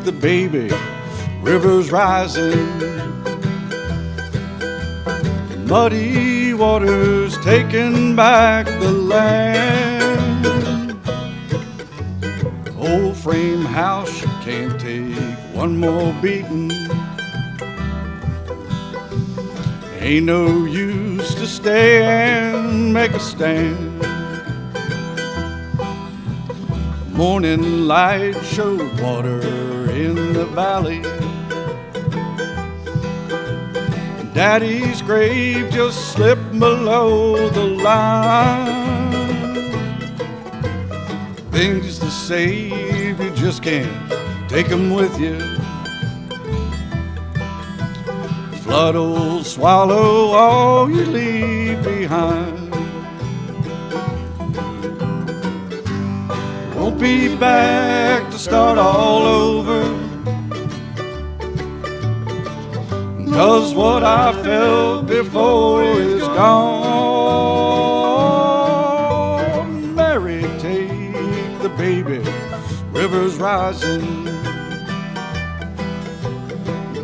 the baby, rivers rising, muddy waters taking back the land. Old frame house, she can't take one more beating. Ain't no use to stay and make a stand. Morning light showed water in the valley. Daddy's grave just slipped below the line. Things to save, you just can't take them with you. Flood'll swallow all you leave behind. Won't be back to start all over, 'cause what I felt before is gone. Mary, take the baby, rivers rising,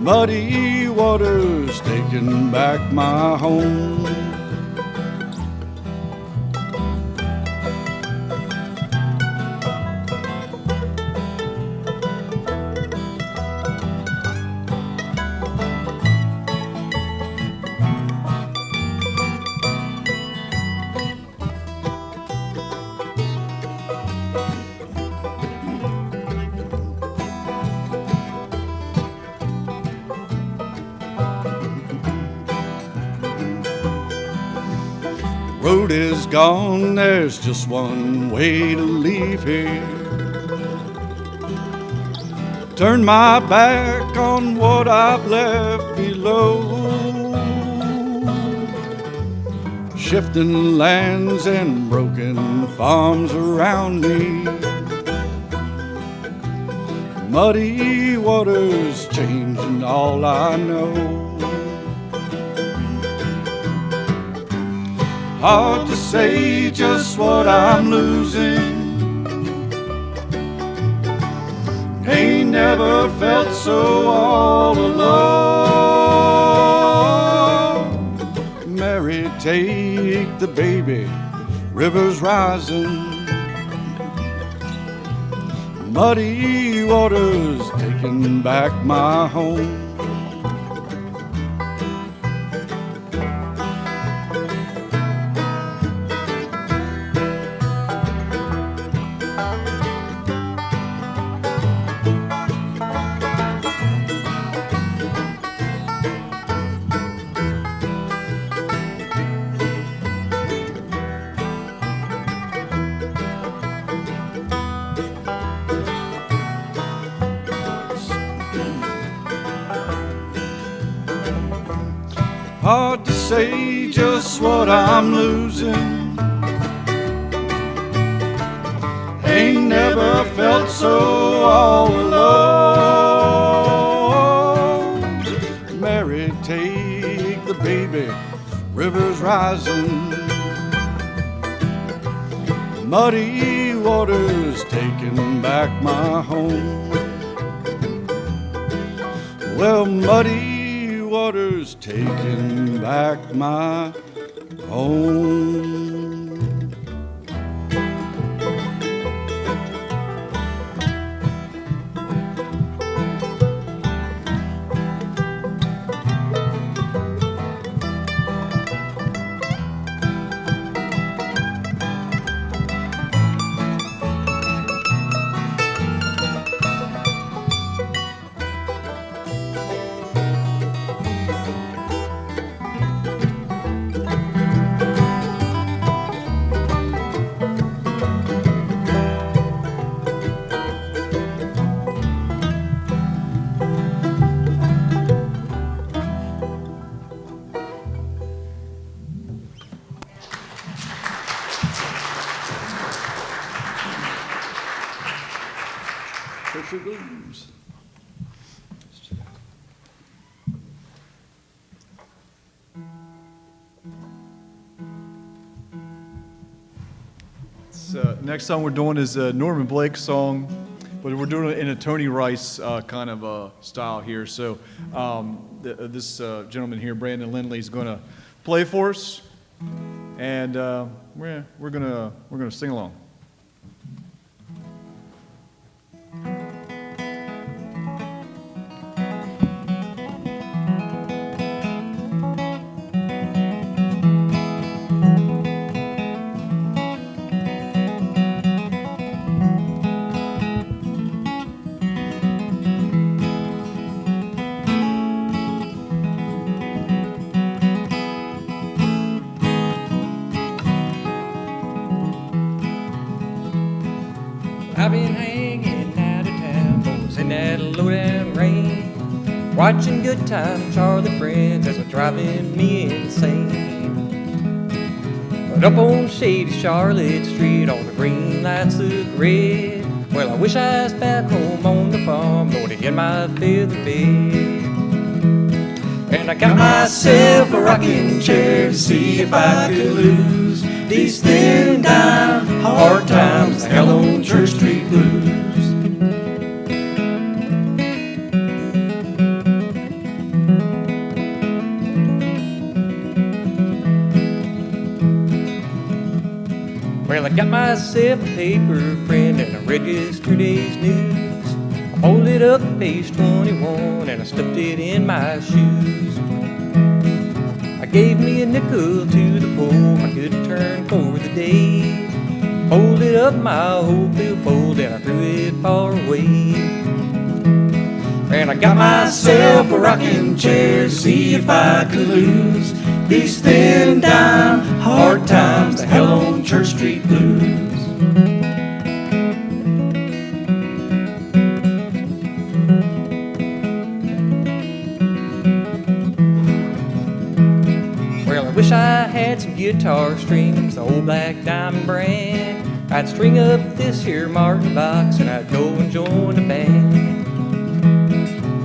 muddy waters taking back my home. Road is gone, there's just one way to leave here. Turn my back on what I've left below. Shifting lands and broken farms around me. Muddy waters changing all I know. Hard to say just what I'm losing. Ain't never felt so all alone. Mary, take the baby, rivers rising, muddy waters taking back my home. Hard to say just what I'm losing. Ain't never felt so all alone. Mary, take the baby, rivers rising, muddy waters taking back my home. Well, muddy waters taking back my home. Blues. Next song we're doing is Norman Blake's song, but we're doing it in a Tony Rice kind of style here. So this gentleman here, Brandon Lindley, is going to play for us, and we're gonna sing along. I've been hanging out of town, boys, in that low-down rain, watching Good Time Charlie Friends as they're driving me insane. But up on shady Charlotte Street, all the green lights look red. Well, I wish I was back home on the farm, Lord, to get my feather bed. And I got myself a rocking chair to see if I could lose these thin dime hard times, the hell on Church Street blues. Well, I got myself a paper friend and I read yesterday's news. I folded up page 21 and I stuffed it in my shoes. I gave me a nickel to the poor, my good turn for the day. Folded up my old billfold and I threw it far away. And I got myself a rocking chair to see if I could lose these thin dime hard times, the hell on Church Street blues. Well, I wish I had some guitar strings, the old black diamond brand. I'd string up this here Martin box and I'd go and join a band.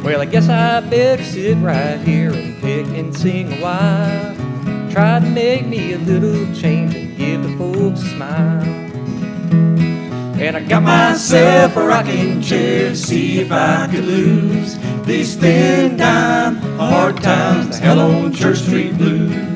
Well, I guess I better sit right here and pick and sing a while. Try to make me a little change and give the folks a smile. And I got myself a rocking chair to see if I could lose these thin dime hard times, the hell on Church Street blues.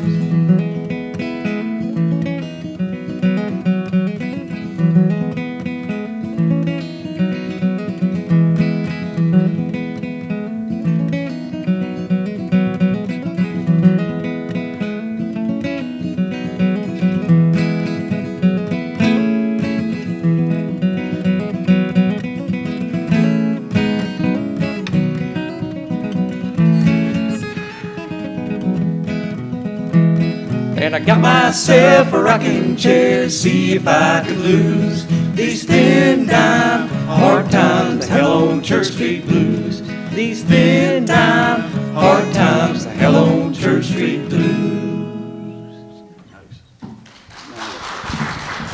And I got myself a rocking chair to see if I could lose these thin dime hard times, the hell on Church Street blues. These thin dime hard times, the hell on Church Street blues.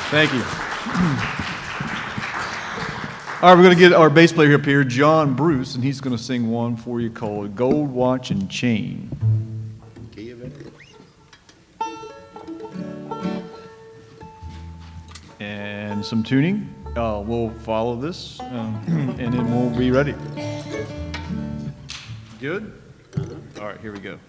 Thank you. All right, we're going to get our bass player up here, John Bruce, and he's going to sing one for you called Gold Watch and Chain. And some tuning. We'll follow this, and then we'll be ready. Good? All right, here we go.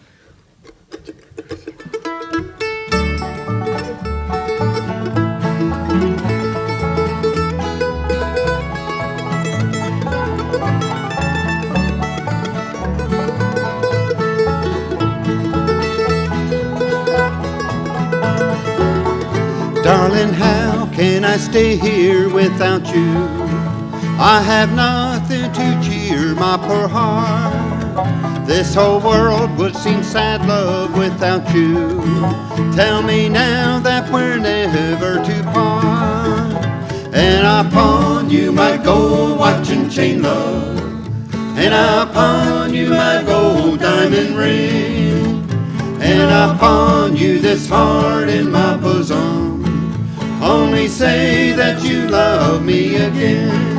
Darling, how can I stay here without you? I have nothing to cheer my poor heart. This whole world would seem sad, love, without you. Tell me now that we're never to part. And I pawn you my gold watch and chain, love. And I pawn you my gold diamond ring. And I pawn you this heart in my bosom. Only say that you love me again.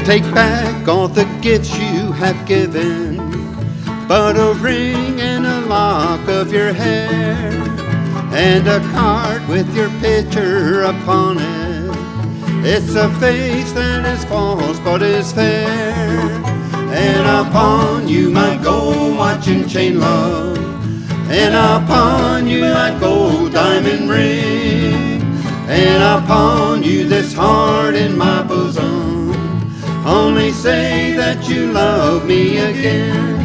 take back all the gifts you have given, but a ring and a lock of your hair, and a card with your picture upon it. It's a face that is false but is fair, and upon you my gold watch and chain, love, and upon you my gold diamond ring, and upon you this heart in my bosom. Only say that you love me again.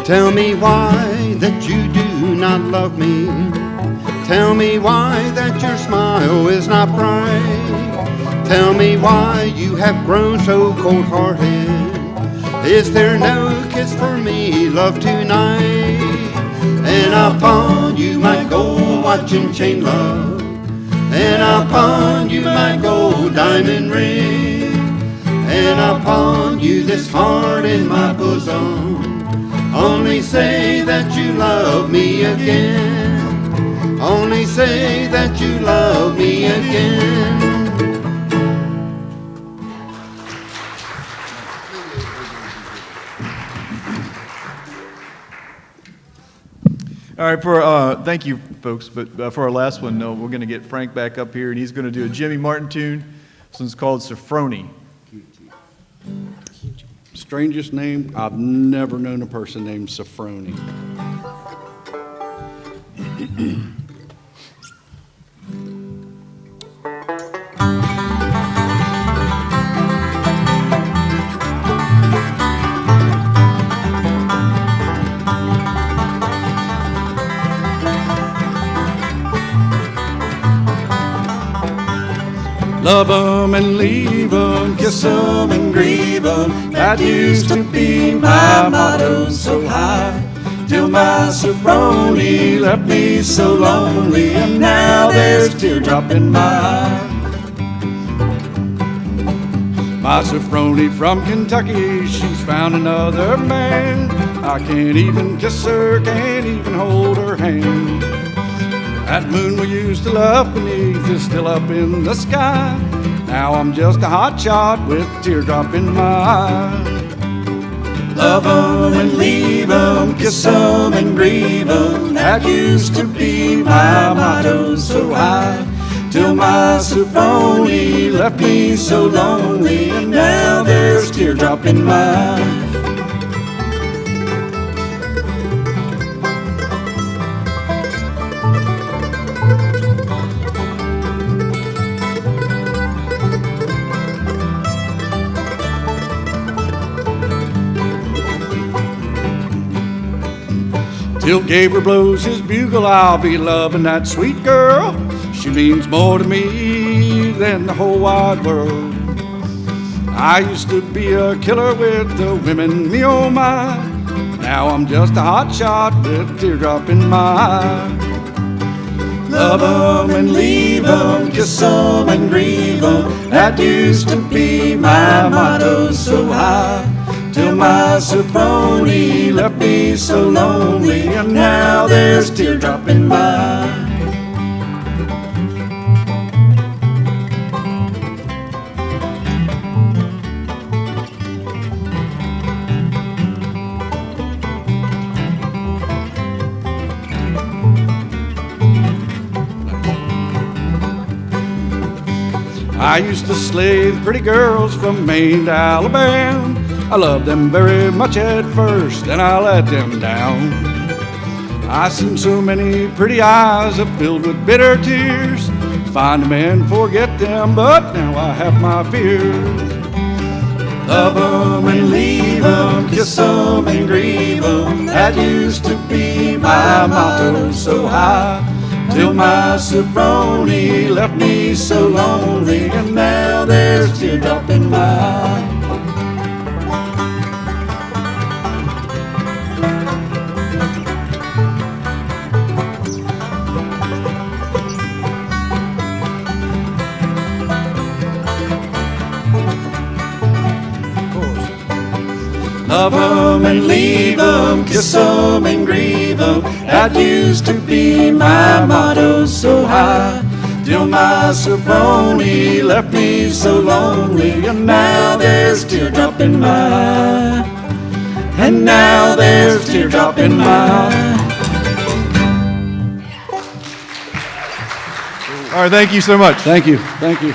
Tell me why that you do not love me. Tell me why that your smile is not bright. Tell me why you have grown so cold-hearted. Is there no kiss for me, love, tonight? And upon you my gold watch and chain, love, and upon you my gold diamond ring, and upon you this heart in my bosom. Only say that you love me again. Only say that you love me again. All right, thank you, folks. But for our last one, we're going to get Frank back up here, and he's going to do a Jimmy Martin tune. This one's called Sophrony. Strangest name, I've never known a person named Sophrony. Love 'em and leave 'em, kiss 'em and grieve 'em. That used to be my motto so high, till my Sophrony left me so lonely, and now there's a teardrop in my eye. My Sophrony from Kentucky, she's found another man. I can't even kiss her, can't even hold her hand. That moon we used to love beneath is still up in the sky. Now I'm just a hot shot with a teardrop in my eye. Love 'em and leave 'em, kiss 'em and grieve 'em. That used to be my motto so high, till my Sophrony left me so lonely, and now there's a teardrop in my eye. Till Gabriel blows his bugle, I'll be loving that sweet girl. She means more to me than the whole wide world. I used to be a killer with the women, me oh my. Now I'm just a hot shot with a teardrop in my eye. Love 'em and leave 'em, kiss 'em and grieve 'em. That used to be my motto so high, till my Sophrony left me so lonely, and now there's a teardrop in my eye. I used to slave pretty girls from Maine to Alabama. I loved them very much at first, and I let them down. I seen so many pretty eyes that filled with bitter tears. Find them and forget them, but now I have my fears. Love 'em and leave 'em, kiss 'em and grieve 'em. That used to be my motto so high, till my Sophrony left me so lonely, and now there's a teardrop in my eye. Love 'em and leave 'em, kiss 'em and grieve 'em. That used to be my motto so high. Till my soproni left me so lonely, and now there's teardrop in my eye. And now there's teardrop in my eye. All right, thank you so much. Thank you, thank you.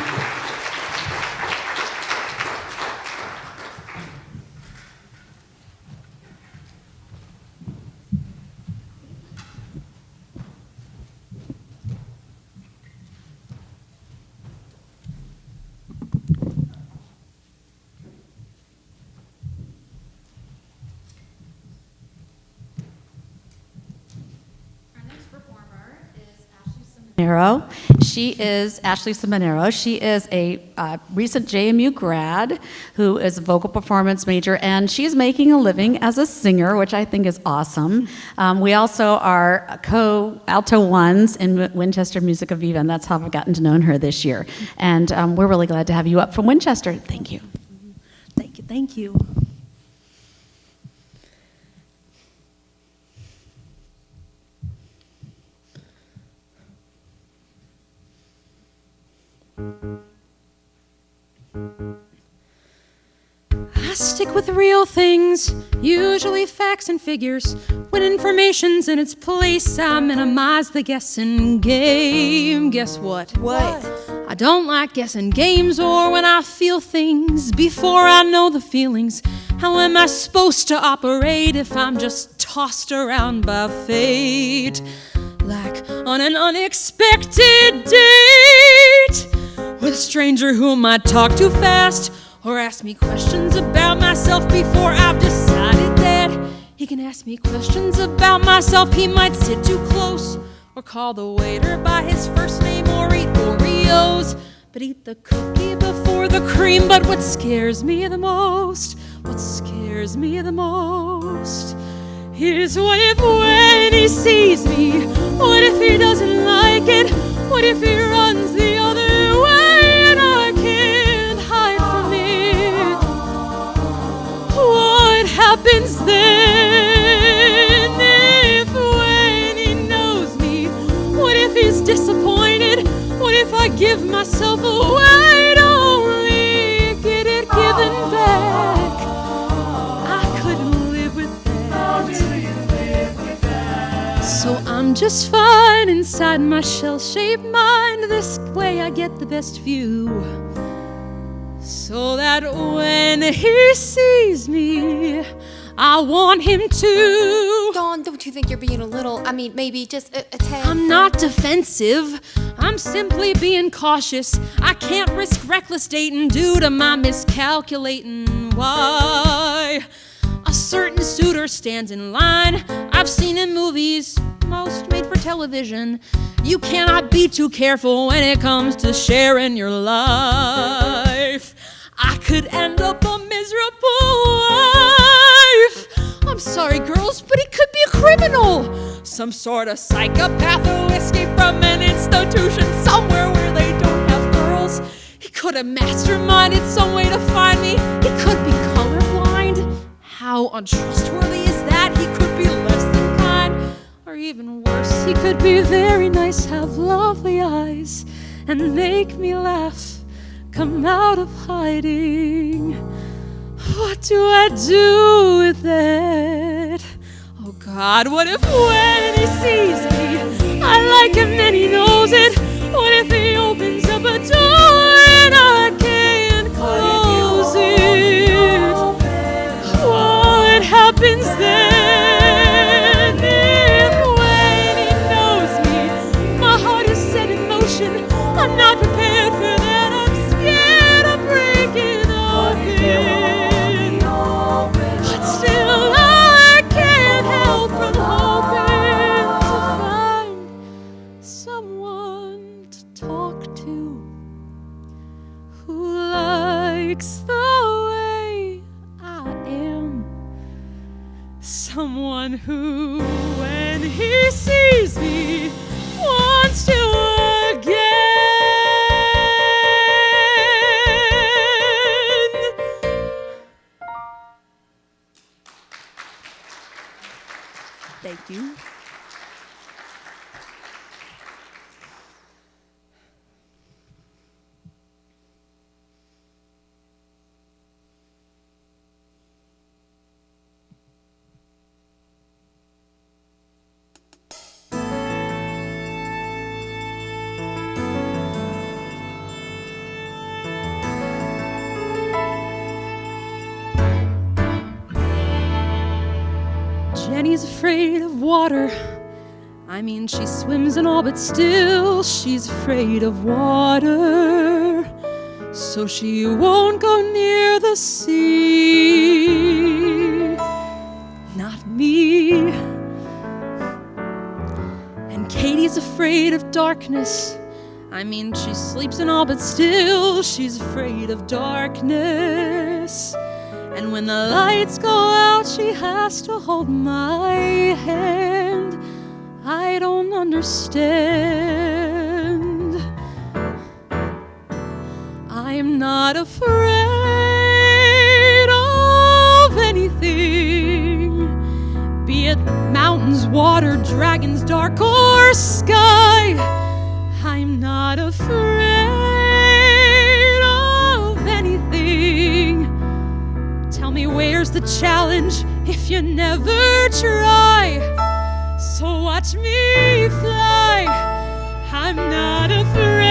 She is Ashley Seminero. She is a recent JMU grad who is a vocal performance major, and she's making a living as a singer, which I think is awesome. We also are co-alto ones in Winchester Musica Viva, and that's how I've gotten to know her this year. And we're really glad to have you up from Winchester. Thank you. Thank you, thank you. I stick with real things, usually facts and figures. When information's in its place, I minimize the guessing game. Guess what? What? I don't like guessing games or when I feel things before I know the feelings. How am I supposed to operate if I'm just tossed around by fate? Like on an unexpected date with a stranger who might talk too fast or ask me questions about myself before I've decided that he can ask me questions about myself. He might sit too close or call the waiter by his first name or eat Oreos, but eat the cookie before the cream. But what scares me the most, what scares me the most is what if when he sees me, what if he doesn't like it, what if he runs the other way and I can't hide from it? What happens then if when he knows me, what if he's disappointed, what if I give myself away to only get it given back? I couldn't live with that. So I'm just fine inside my shell-shaped mind. This way I get the best view, so that when he sees me, I want him to. Dawn, don't you think you're being a little, maybe just a tad? I'm not defensive, I'm simply being cautious. I can't risk reckless dating due to my miscalculating. Why? A certain suitor stands in line I've seen in movies, most made for television. You cannot be too careful when it comes to sharing your life. I could end up a miserable wife. I'm sorry, girls, but he could be a criminal, some sort of psychopath who escaped from an institution somewhere where they don't have girls. He could have masterminded some way to find me. He could be colorblind. How untrustworthy is that? He could be less than kind, or even worse, he could be very nice, have lovely eyes, and make me laugh, come out of hiding. What do I do with that? Oh God, what if when he sees me, I like him and he knows it? What if he opens up a door and I can't close it? What happens then if when he knows me, my heart is set in motion, I'm not prepared for that, I'm scared of breaking open, but still I can't help from hoping to find someone to talk to who likes the way I am, someone who, when he sees me, wants to again. Thank you. Jenny's afraid of water. I mean, she swims and all, but still she's afraid of water. So she won't go near the sea. Not me. And Katie's afraid of darkness. I mean, she sleeps and all, but still she's afraid of darkness. And when the lights go out, she has to hold my hand. I don't understand. I'm not afraid of anything, be it mountains, water, dragons, dark, or sky. I'm not afraid of anything. Tell me, where's the challenge if you never try? So watch me fly. I'm not afraid.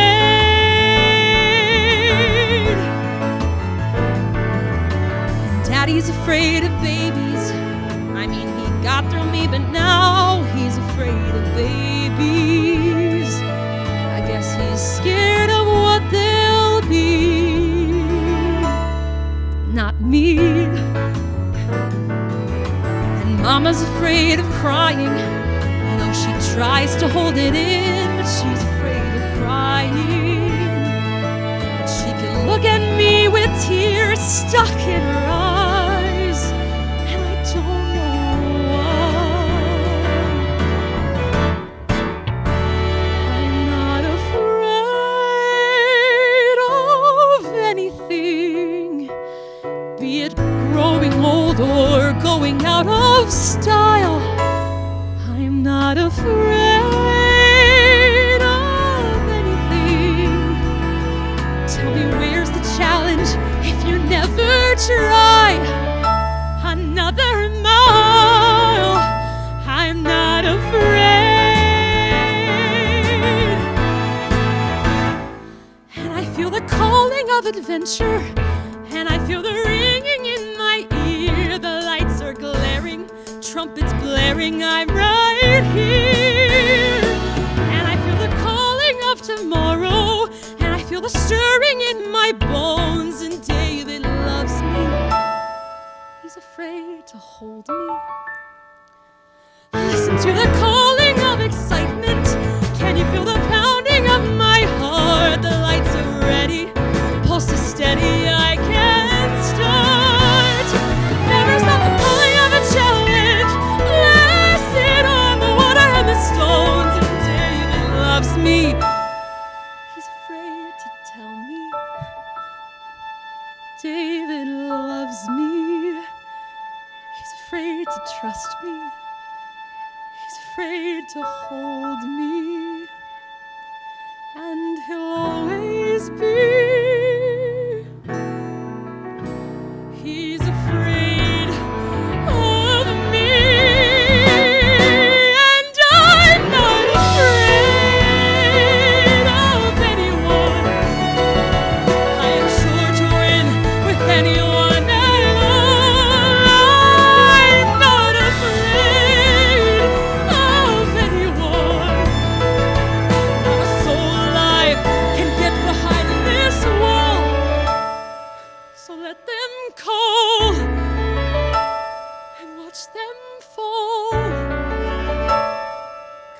Daddy's afraid of babies. I mean, he got through me, but now he's afraid of babies. I guess he's scared of what they'll be. Not me. And Mama's afraid of crying. You know, she tries to hold it in, but she's afraid of crying. And she can look at me with tears stuck in her eyes, and I don't know why. I'm not afraid of anything, be it growing old or going out of style. I'm not afraid of anything. Tell me, where's the challenge if you never try? Another mile. I'm not afraid. And I feel the calling of adventure, and I feel the ringing in my ear. The lights are glaring, trumpets blaring, I'm right here. And I feel the calling of tomorrow, and I feel the stirring in my bones. And David loves me, he's afraid to hold me. Listen to the calling of excitement. Can you feel the pounding of my heart? The lights are ready, pulse is steady, I can't start. Never stop the calling of a challenge. Blessed on the water and the stones. And David loves me, he's afraid to tell me. David loves me, he's afraid to trust me. He's afraid to hold me, and he'll always be. He's afraid of me, and I'm not afraid of anyone. I am sure to win with anyone at all. I'm not afraid of anyone. Not a soul alive can get behind this wall. So let them call and watch them fall.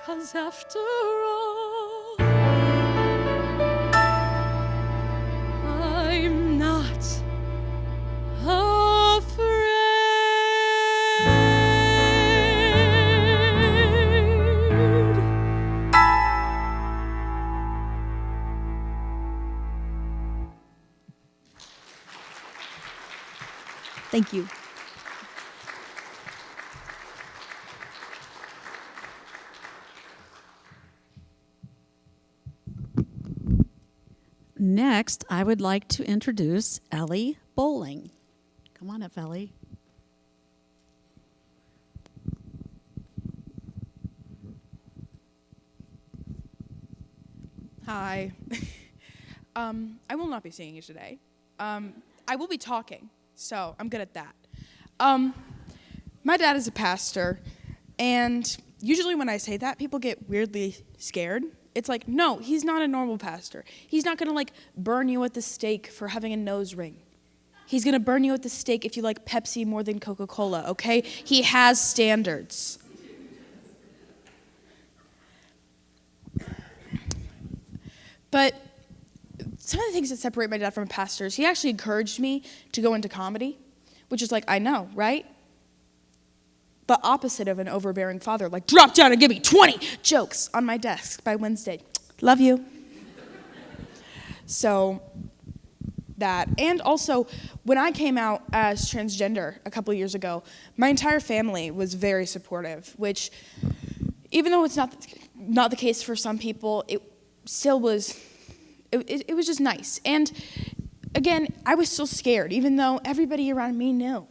'Cause after all, I'm not afraid. Thank you. next, I would like to introduce Ellie Bowling. Come on up, Ellie. Hi. I will not be singing today. I will be talking, so I'm good at that. My dad is a pastor, and usually when I say that, people get weirdly scared. It's like, no, he's not a normal pastor. He's not gonna burn you at the stake for having a nose ring. He's gonna burn you at the stake if you like Pepsi more than Coca-Cola, okay? He has standards. But some of the things that separate my dad from a pastor is he actually encouraged me to go into comedy, which is I know, right? The opposite of an overbearing father, drop down and give me 20 jokes on my desk by Wednesday. Love you. So that, and also when I came out as transgender a couple years ago, my entire family was very supportive, which even though it's not the case for some people, it still was, it was just nice. And again, I was still scared, even though everybody around me knew.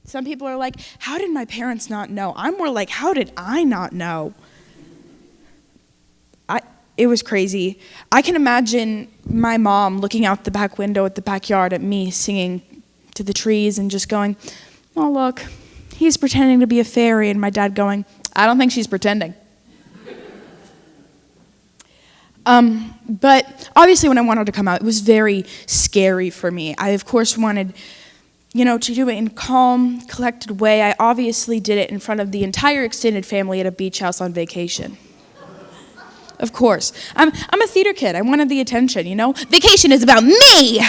Some people are like, how did my parents not know? I'm more like, how did I not know? It was crazy. I can imagine my mom looking out the back window at the backyard at me singing to the trees and just going, oh, look, he's pretending to be a fairy, and my dad going, I don't think she's pretending. But obviously when I wanted to come out, it was very scary for me. I, of course, wanted, to do it in a calm, collected way. I obviously did it in front of the entire extended family at a beach house on vacation. Of course. I'm a theater kid. I wanted the attention, Vacation is about me!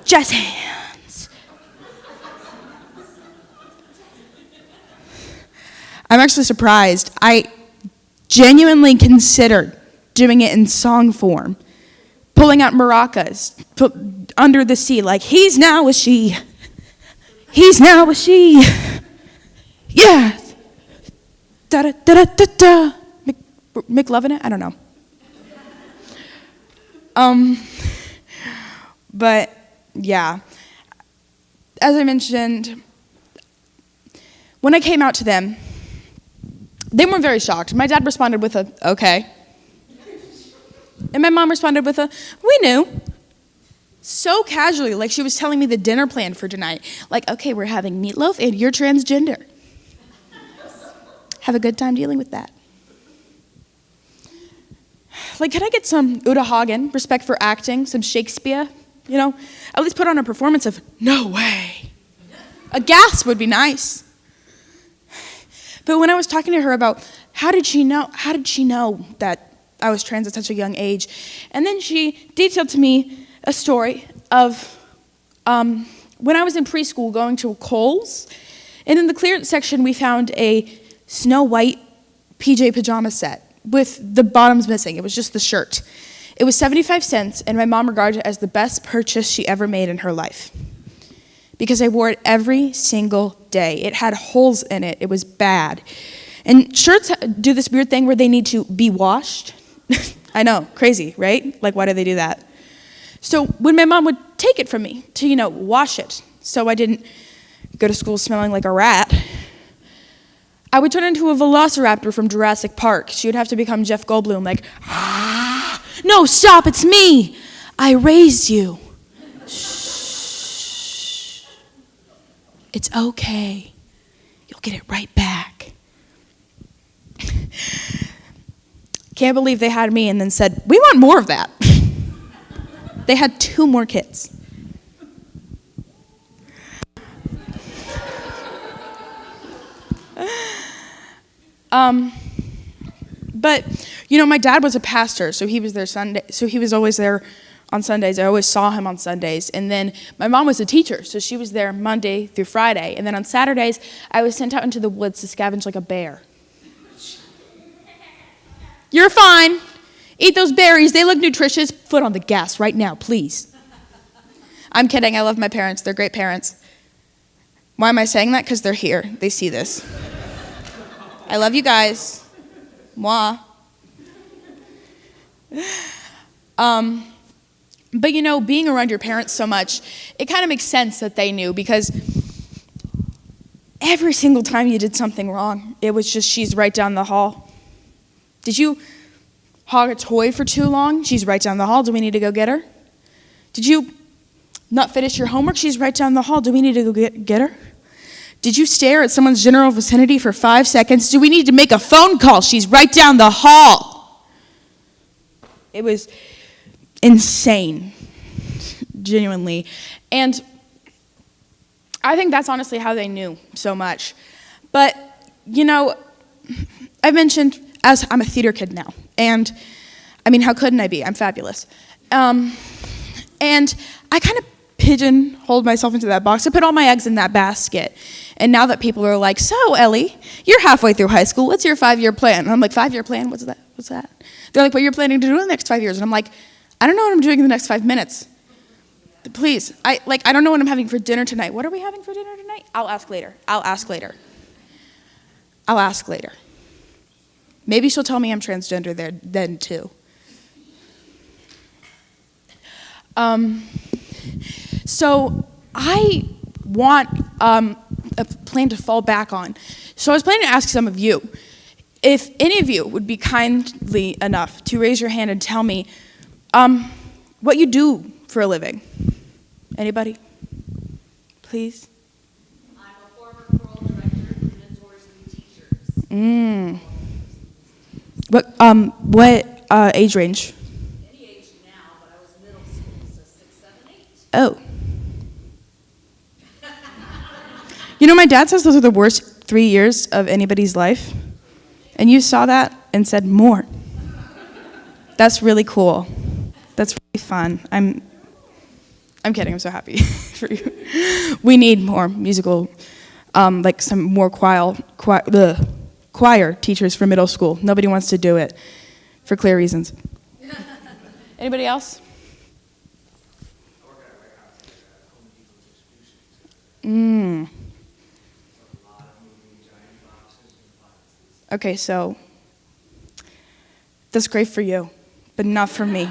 Jazz hands. I'm actually surprised. I genuinely considered doing it in song form, pulling out maracas, under the sea, he's now a she. He's now a she. Yeah. Da-da-da-da-da-da. McLovin' it? I don't know. But, yeah. As I mentioned, when I came out to them, they weren't very shocked. My dad responded with a, okay. And my mom responded with a, we knew. So casually, like she was telling me the dinner plan for tonight. Okay, we're having meatloaf and you're transgender. Have a good time dealing with that. Can I get some Uta Hagen, respect for acting, some Shakespeare? At least put on a performance of, no way. A gasp would be nice. But when I was talking to her about how did she know that I was trans at such a young age, and then she detailed to me a story of when I was in preschool going to Kohl's, and in the clearance section we found a Snow White PJ pajama set with the bottoms missing. It was just the shirt. It was 75 cents, and my mom regarded it as the best purchase she ever made in her life because I wore it every single day. It had holes in it. It was bad. And shirts do this weird thing where they need to be washed. I know, crazy, right? Why do they do that? So when my mom would take it from me to, wash it, so I didn't go to school smelling like a rat, I would turn into a velociraptor from Jurassic Park. She would have to become Jeff Goldblum, no, stop, it's me. I raised you. Shh. It's okay. You'll get it right back. Can't believe they had me and then said, we want more of that. They had 2 more kids. But, my dad was a pastor, so he was there Sunday. So he was always there on Sundays. I always saw him on Sundays. And then my mom was a teacher, so she was there Monday through Friday. And then on Saturdays, I was sent out into the woods to scavenge like a bear. You're fine. Eat those berries. They look nutritious. Foot on the gas right now, please. I'm kidding. I love my parents. They're great parents. Why am I saying that? Because they're here. They see this. I love you guys. Mwah. But being around your parents so much, it kind of makes sense that they knew, because every single time you did something wrong, it was just, she's right down the hall. Did you hog a toy for too long? She's right down the hall. Do we need to go get her? Did you not finish your homework? She's right down the hall. Do we need to go get her? Did you stare at someone's general vicinity for 5 seconds? Do we need to make a phone call? She's right down the hall. It was insane, genuinely. And I think that's honestly how they knew so much. But, I mentioned, as I'm a theater kid now, and I mean, how couldn't I be? I'm fabulous. And I kind of pigeonholed myself into that box. I put all my eggs in that basket. And now that people are like, so Ellie, you're halfway through high school. What's your 5-year plan? And I'm like, 5-year plan? What's that? They're like, what you're planning to do in the next 5 years? And I'm like, I don't know what I'm doing in the next 5 minutes. Please, I don't know what I'm having for dinner tonight. What are we having for dinner tonight? I'll ask later. Maybe she'll tell me I'm transgender there then too. So I want a plan to fall back on. So I was planning to ask some of you, if any of you would be kindly enough to raise your hand and tell me what you do for a living. Anybody? Please? I'm a former choral director who mentors new teachers. What age range? Any age now, but I was middle school, so 6, 7, 8. Oh. My dad says those are the worst 3 years of anybody's life. And you saw that and said more. That's really cool. That's really fun. I'm kidding. I'm so happy for you. We need more musical, like some more choir teachers for middle school. Nobody wants to do it for clear reasons. Anybody else? Okay, so that's great for you, but not for me.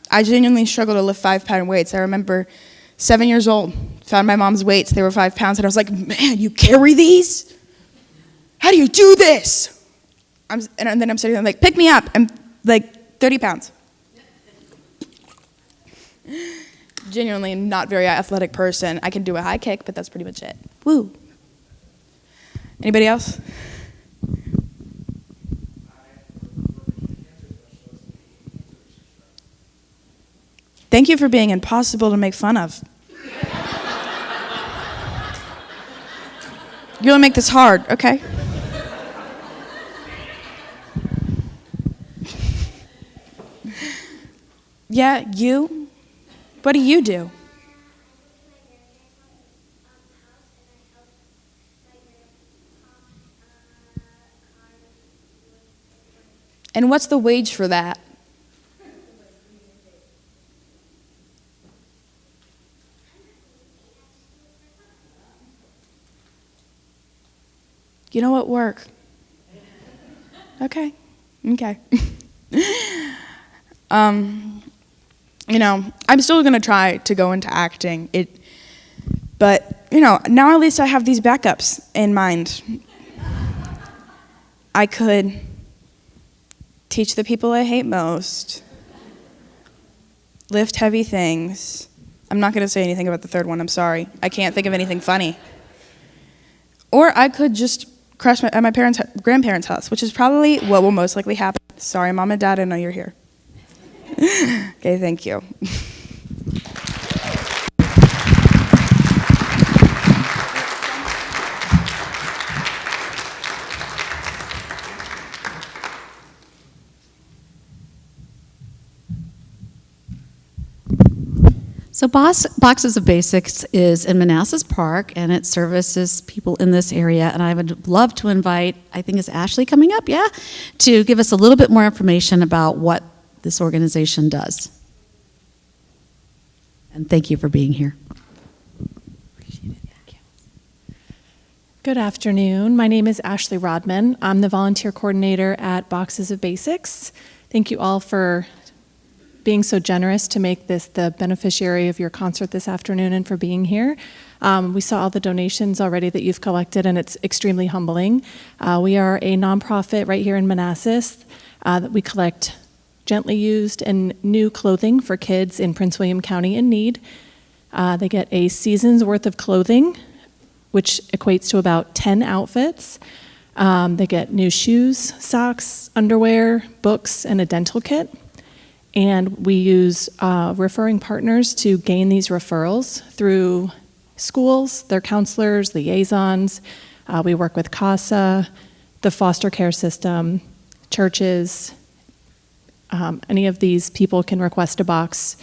I genuinely struggle to lift 5-pound weights. I remember 7 years old, found my mom's weights. They were 5 pounds, and I was like, man, you carry these? How do you do this? And then I'm sitting there like, pick me up. I'm like 30 pounds. Genuinely not very athletic person. I can do a high kick, but that's pretty much it. Woo. Anybody else? Thank you for being impossible to make fun of. You're gonna make this hard, okay? Yeah, you? What do you do? And what's the wage for that? You know what? Work. Okay. I'm still going to try to go into acting. But now at least I have these backups in mind. I could teach the people I hate most, lift heavy things. I'm not going to say anything about the third one, I'm sorry. I can't think of anything funny. Or I could just crash at my grandparents' house, which is probably what will most likely happen. Sorry, Mom and Dad, I know you're here. Okay, thank you. So Boxes of Basics is in Manassas Park, and it services people in this area. And I would love to invite, I think is Ashley coming up, yeah? To give us a little bit more information about what this organization does. And thank you for being here. Appreciate it, thank you. Good afternoon. My name is Ashley Rodman. I'm the volunteer coordinator at Boxes of Basics. Thank you all for being so generous to make this the beneficiary of your concert this afternoon and for being here. We saw all the donations already that you've collected, and it's extremely humbling. We are a nonprofit right here in Manassas that we collect gently used and new clothing for kids in Prince William County in need. They get a season's worth of clothing, which equates to about 10 outfits. They get new shoes, socks, underwear, books, and a dental kit. And we use referring partners to gain these referrals through schools, their counselors, liaisons. We work with CASA, the foster care system, churches. Any of these people can request a box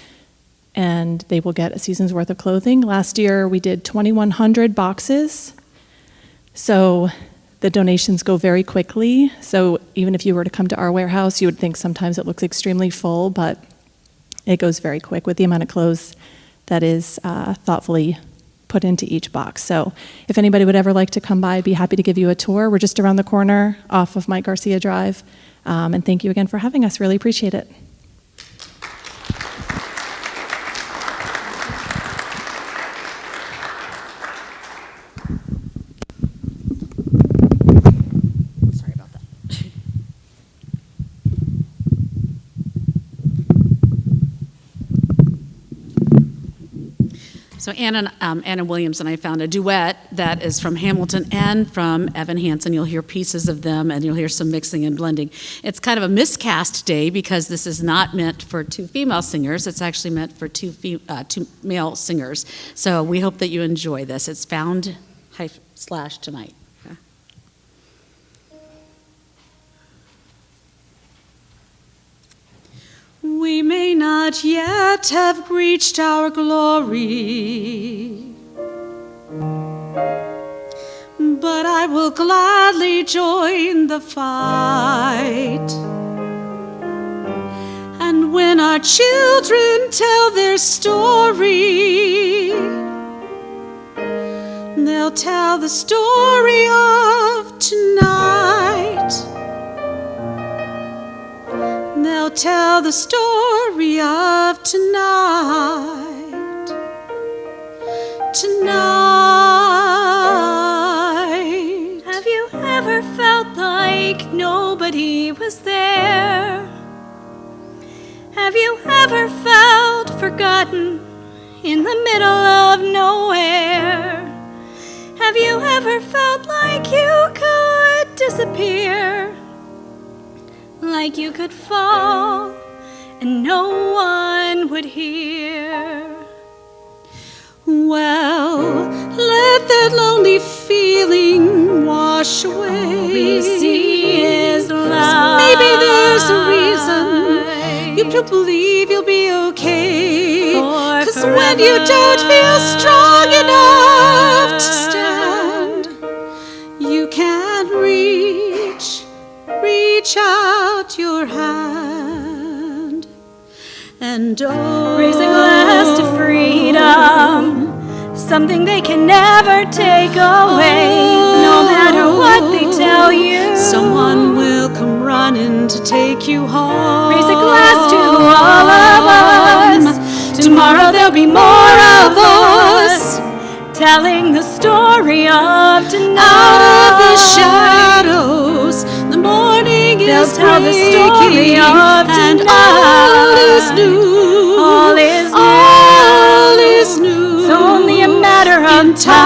and they will get a season's worth of clothing. Last year we did 2,100 boxes. So the donations go very quickly. So even if you were to come to our warehouse, you would think sometimes it looks extremely full, but it goes very quick with the amount of clothes that is thoughtfully put into each box. So if anybody would ever like to come by, I'd be happy to give you a tour. We're just around the corner off of Mike Garcia Drive. And thank you again for having us. Really appreciate it. Sorry about that. So Anna Williams and I found a duet that is from Hamilton and from Evan Hansen. You'll hear pieces of them, and you'll hear some mixing and blending. It's kind of a miscast day because this is not meant for two female singers. It's actually meant for two male singers. So we hope that you enjoy this. It's found/tonight. We may not yet have reached our glory, but I will gladly join the fight. And when our children tell their story, they'll tell the story of tonight. They'll tell the story of tonight. Tonight. Have you ever felt like nobody was there? Have you ever felt forgotten in the middle of nowhere? Have you ever felt like you could disappear? Like you could fall and no one would hear? Well, let that lonely feeling wash away. All we see is light. Maybe there's a reason you to believe you'll be okay. 'Cause when you don't feel strong enough to stand, you can't reach out your hand. And oh, raise a glass to freedom, something they can never take away. No matter what they tell you, someone will come running to take you home. Raise a glass to all of us. Tomorrow there'll be more of us, telling the story of tonight. Out of the shadows, the morning they'll is tell breaking, the story of and tonight. all is new. All is new. All is new. It's only a matter of time.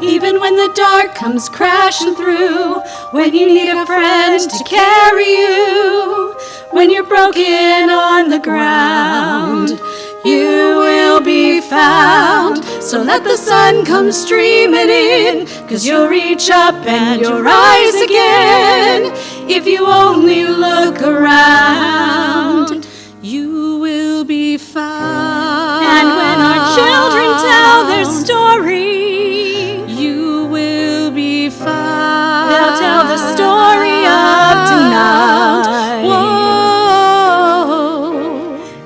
Even when the dark comes crashing through, when you need a friend to carry you, when you're broken on the ground, you will be found. So let the sun come streaming in, 'cause you'll reach up and you'll rise again. If you only look around, you will be found. And when our children tell their story, you will be found. they'll tell the story of tonight. Whoa.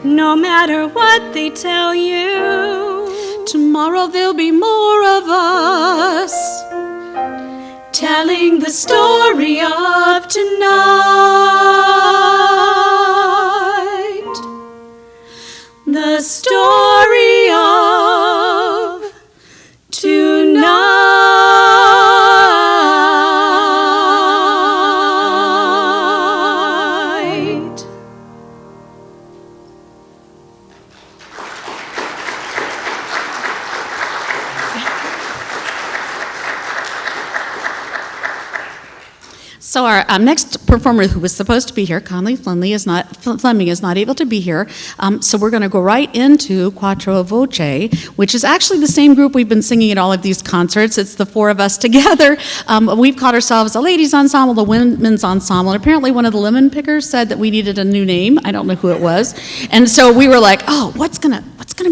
No matter what they tell you, Tomorrow there'll be more of us telling the story of tonight. The story of tonight. So our next performer who was supposed to be here, Conley Fleming, is not able to be here. So we're going to go right into Quattro Voce, which is actually the same group we've been singing at all of these concerts. It's the four of us together. We've called ourselves a ladies' ensemble, the women's ensemble, and apparently one of the lemon pickers said that we needed a new name. I don't know who it was. And so we were like, oh, what's gonna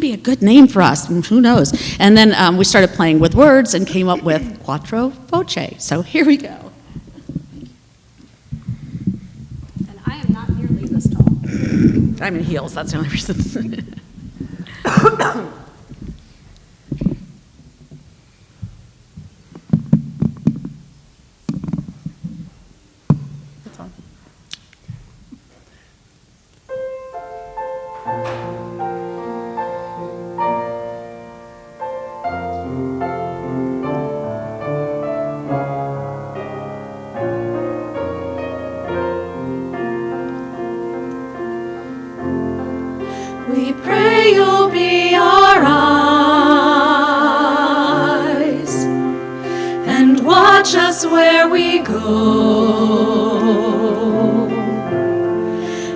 be a good name for us? Who knows? And then we started playing with words and came up with Quattro Voce. So here we go. I am not nearly this tall. I'm in heels, that's the only reason. That's on. We pray you'll be our eyes and watch us where we go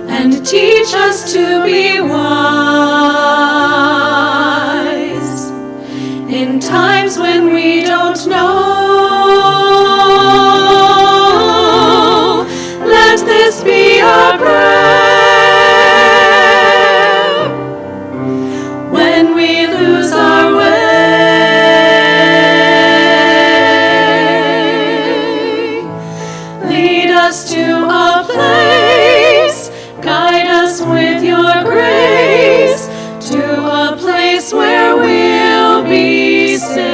and teach us to be wise in times when we don't know. Let this be our prayer. When we lose our way, lead us to a place, guide us with your grace, to a place where we'll be safe.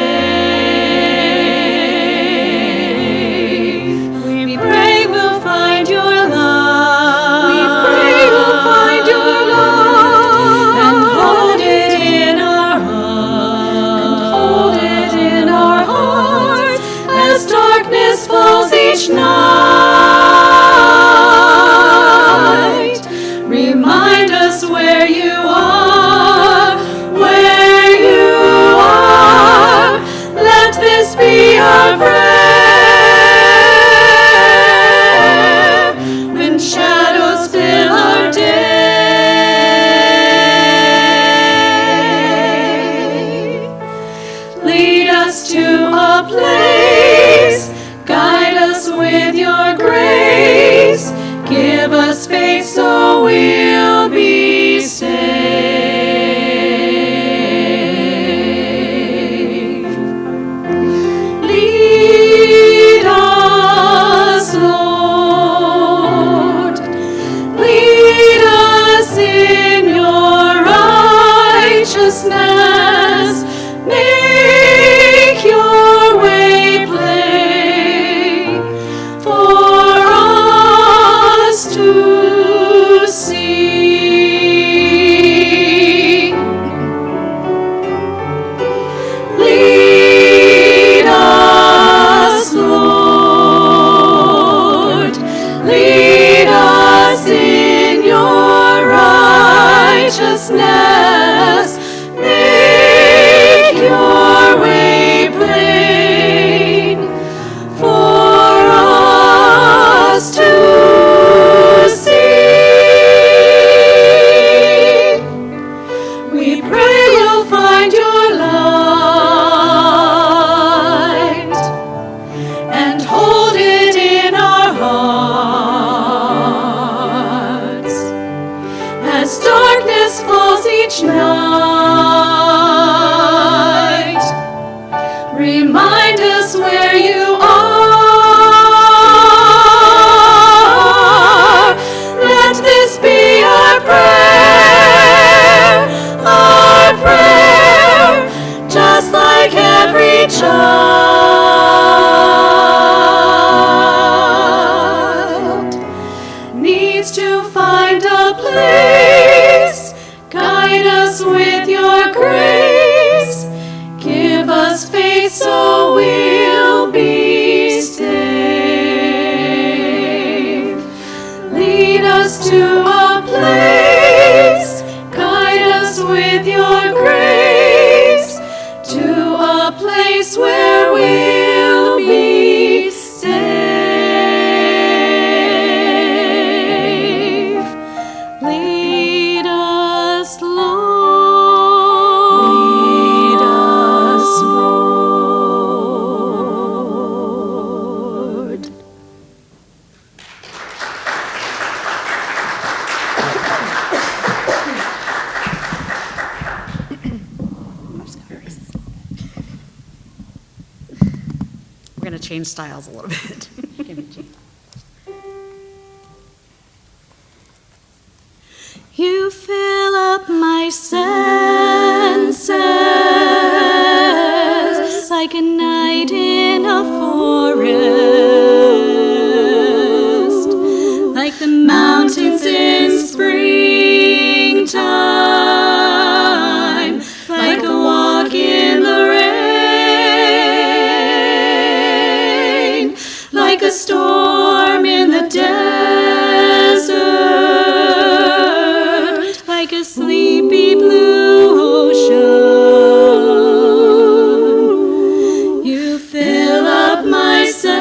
We pray we'll find your love. We pray we'll find your love and hold it in our hearts as darkness falls each night. Remind us where you are, where you are. Let this be our prayer when shadows fill our day. Lead us to a place, guide us with your grace, give us faith so we'll be safe. Lead us, Lord, lead us in your righteousness, make your way plain for us to see. Lead us, Lord, lead us in your righteousness, make your way plain for us to see. We pray we'll find your light and hold it in our hearts as darkness falls needs to find a place. Guide us with your grace. Give us faith so we'll be safe. Lead us to a place. Guide us with your grace. To a place where we'll be safe. Lead us, Lord. Lead us, Lord. We're going to change styles a little bit. You fill up my senses like a night in a forest, like the mountains in springtime, like a walk in the rain, like a storm in the desert, like a sleepy blue ocean. You fill up my senses,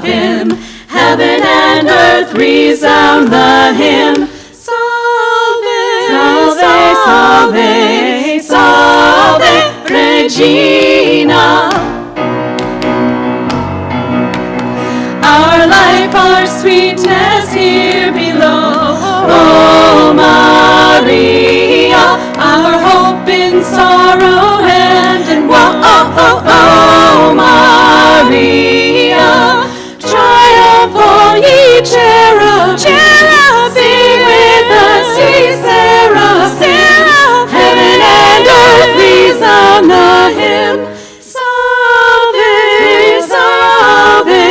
hymn. Heaven and earth resound the hymn. Salve, salve, salve, salve, Regina. Our life, our sweetness here below. Oh, Maria, our hope in sorrow and in woe. Oh, Maria, triumph, all ye cherubs, sing with us, ye seraphs, heaven and earth resound the hymn. Salve, salve,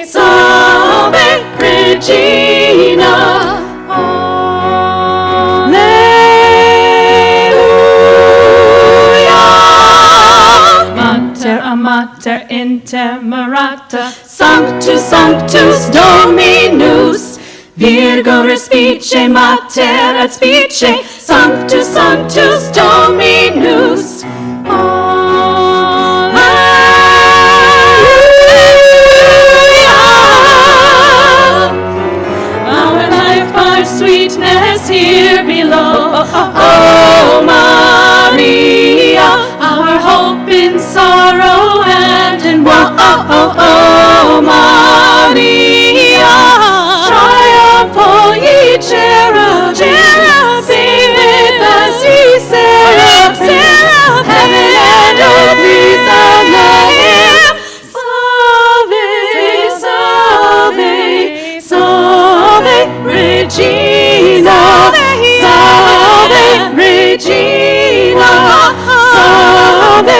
salve, Regina. Mater intemerata, Sanctus, Sanctus Dominus, Virgo respice mater et spice, Sanctus, Sanctus Dominus. Alleluia. Our life, our sweetness here below. Oh, Maria, our hope in sorrow and in woe. Oh, Maria, triumph, all ye cherubs, sing with us, ye seraphs, heaven and earth resound the hymn. Salve, salve, salve, Regina. Salve, Regina. Salve,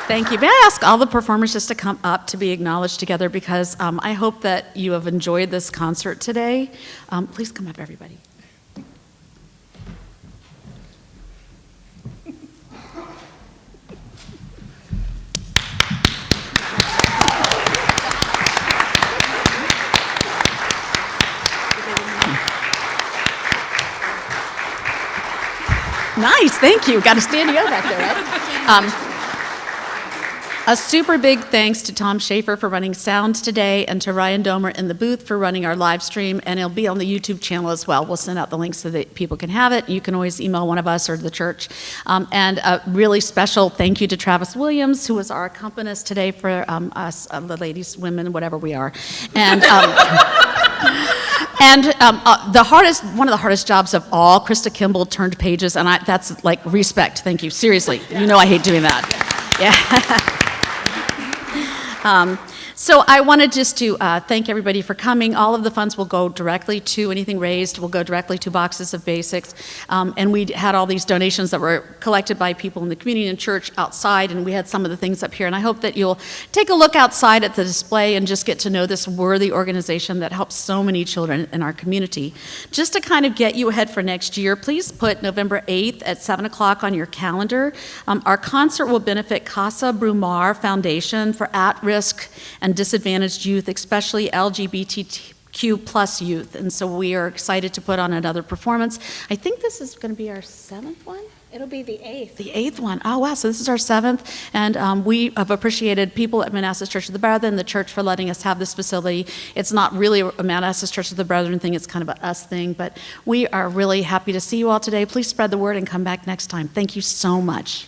Thank you. May I ask all the performers just to come up to be acknowledged together, because I hope that you have enjoyed this concert today. Please come up, everybody. Nice, thank you. Got a standing O back there, right? A super big thanks to Tom Schaefer for running sound today, and to Ryan Domer in the booth for running our live stream, and it'll be on the YouTube channel as well. We'll send out the links so that people can have it. You can always email one of us or the church. And a really special thank you to Travis Williams, who was our accompanist today for us, the ladies, women, whatever we are. And one of the hardest jobs of all, Krista Kimball turned pages, and that's like respect. Thank you, seriously. You know I hate doing that. Yeah. So I wanted just to thank everybody for coming. All of the funds will go directly to anything raised, will go directly to Boxes of Basics. And we had all these donations that were collected by people in the community and church outside, and we had some of the things up here. And I hope that you'll take a look outside at the display and just get to know this worthy organization that helps so many children in our community. Just to kind of get you ahead for next year, please put November 8th at 7 o'clock on your calendar. Our concert will benefit Casa Brumar Foundation for at-risk and disadvantaged youth, especially LGBTQ plus youth. And so we are excited to put on another performance. I think this is going to be our 7th one. It'll be the 8th. The 8th one. Oh, wow. So this is our 7th. And we have appreciated people at Manassas Church of the Brethren, the church, for letting us have this facility. It's not really a Manassas Church of the Brethren thing. It's kind of an us thing. But we are really happy to see you all today. Please spread the word and come back next time. Thank you so much.